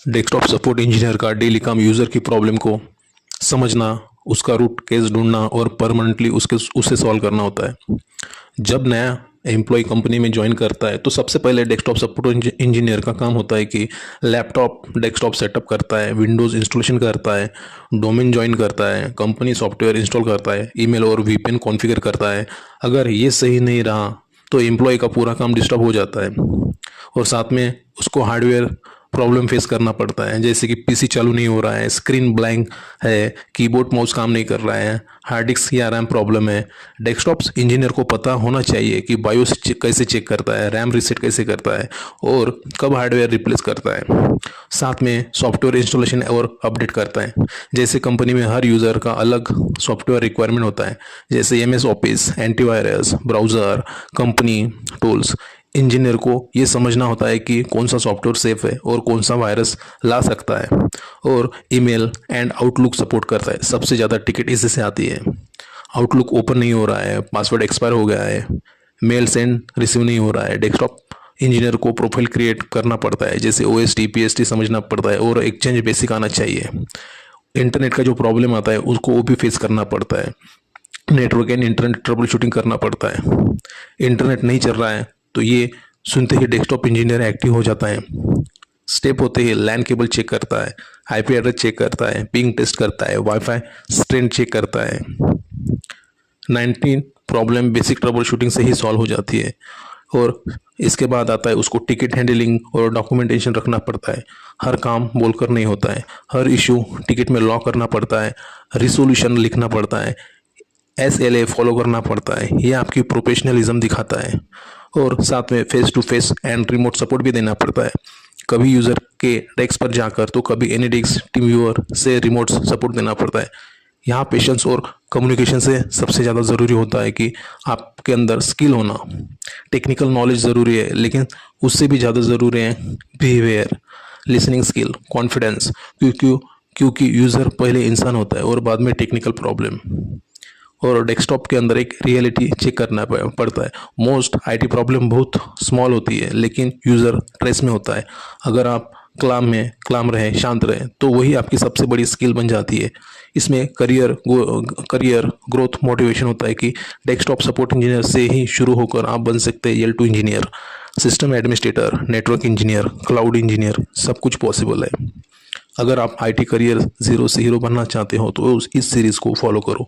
Desktop support engineer का daily काम user की प्रॉब्लम को समझना, उसका रूट केस ढूंढना और परमानेंटली उसे सॉल्व करना होता है। जब नया एम्प्लॉय कंपनी में ज्वाइन करता है तो सबसे पहले डेस्कटॉप सपोर्ट इंजीनियर का काम होता है कि लैपटॉप डेस्कटॉप सेटअप करता है, विंडोज़ इंस्टॉलेशन करता है, डोमेन ज्वाइन करता है, कंपनी सॉफ्टवेयर इंस्टॉल करता है, ईमेल और वीपीएन कॉन्फ़िगर करता है। अगर ये सही नहीं रहा तो एम्प्लॉय का पूरा काम डिस्टर्ब हो जाता है और साथ में उसको हार्डवेयर प्रॉब्लम फेस करना पड़ता है, जैसे कि पीसी चालू नहीं हो रहा है, स्क्रीन ब्लैंक है, कीबोर्ड माउस काम नहीं कर रहा है, हार्ड डिस्क या रैम प्रॉब्लम है। डेस्कटॉप इंजीनियर को पता होना चाहिए कि बायोस कैसे चेक करता है, रैम रीसेट कैसे करता है और कब हार्डवेयर रिप्लेस करता है। साथ में सॉफ्टवेयर इंस्टॉलेशन और अपडेट करता है। जैसे कंपनी में हर यूज़र का अलग सॉफ्टवेयर रिक्वायरमेंट होता है, जैसे MS office, antivirus, browser, company tools. Engineer को ये समझना होता है कि कौन सा सॉफ्टवेयर सेफ है और कौन सा वायरस ला सकता है। और ईमेल एंड आउटलुक सपोर्ट करता है। सबसे ज़्यादा टिकट इसी से आती है। आउटलुक ओपन नहीं हो रहा है, पासवर्ड एक्सपायर हो गया है, मेल सेंड रिसीव नहीं हो रहा है। डेस्कटॉप इंजीनियर को प्रोफाइल क्रिएट करना पड़ता है, जैसे ओएसटी पीएसटी समझना पड़ता है और एक्सचेंज बेसिक आना चाहिए। इंटरनेट का जो प्रॉब्लम आता है उसको वो भी फेस करना पड़ता है। Network and internet trouble shooting करना पड़ता है। इंटरनेट नहीं चल रहा है तो ये सुनते ही डेस्कटॉप इंजीनियर एक्टिव हो जाता है। स्टेप होते ही लैन केबल चेक करता है, आईपी एड्रेस चेक करता है, पिंग टेस्ट करता है, वाईफाई स्ट्रेंथ चेक करता है। 19 प्रॉब्लम बेसिक ट्रबल शूटिंग से ही सॉल्व हो जाती है। और इसके बाद आता है उसको टिकट हैंडलिंग और डॉक्यूमेंटेशन रखना पड़ता है। हर काम बोलकर नहीं होता है, हर इशू टिकट में लॉक करना पड़ता है, रिसोल्यूशन लिखना पड़ता है, SLA फॉलो करना पड़ता है। ये आपकी प्रोफेशनलिज्म दिखाता है। और साथ में face to face and remote support भी देना पड़ता है, कभी यूज़र के डेस्क पर जाकर तो कभी एनीडेस्क टीम व्यूअर से रिमोट सपोर्ट देना पड़ता है। यहाँ पेशेंस और कम्युनिकेशन से सबसे ज़्यादा ज़रूरी होता है कि आपके अंदर स्किल होना। टेक्निकल नॉलेज ज़रूरी है, लेकिन उससे भी ज़्यादा ज़रूरी है बिहेवियर, लिसनिंग स्किल, कॉन्फिडेंस। क्योंकि यूज़र पहले इंसान होता है और बाद में टेक्निकल प्रॉब्लम। और डेस्कटॉप के अंदर एक रियलिटी चेक करना पड़ता है। मोस्ट आईटी प्रॉब्लम बहुत स्मॉल होती है, लेकिन यूज़र ट्रेस में होता है। अगर आप क्लाम रहे, शांत रहे, तो वही आपकी सबसे बड़ी स्किल बन जाती है। इसमें करियर ग्रोथ मोटिवेशन होता है कि डेस्कटॉप सपोर्ट इंजीनियर से ही शुरू होकर आप बन सकते हैं L2 engineer, system administrator, network engineer, cloud engineer, सब कुछ पॉसिबल है। अगर आप आईटी करियर जीरो से हीरो बनना चाहते हो तो इस सीरीज़ को फॉलो करो।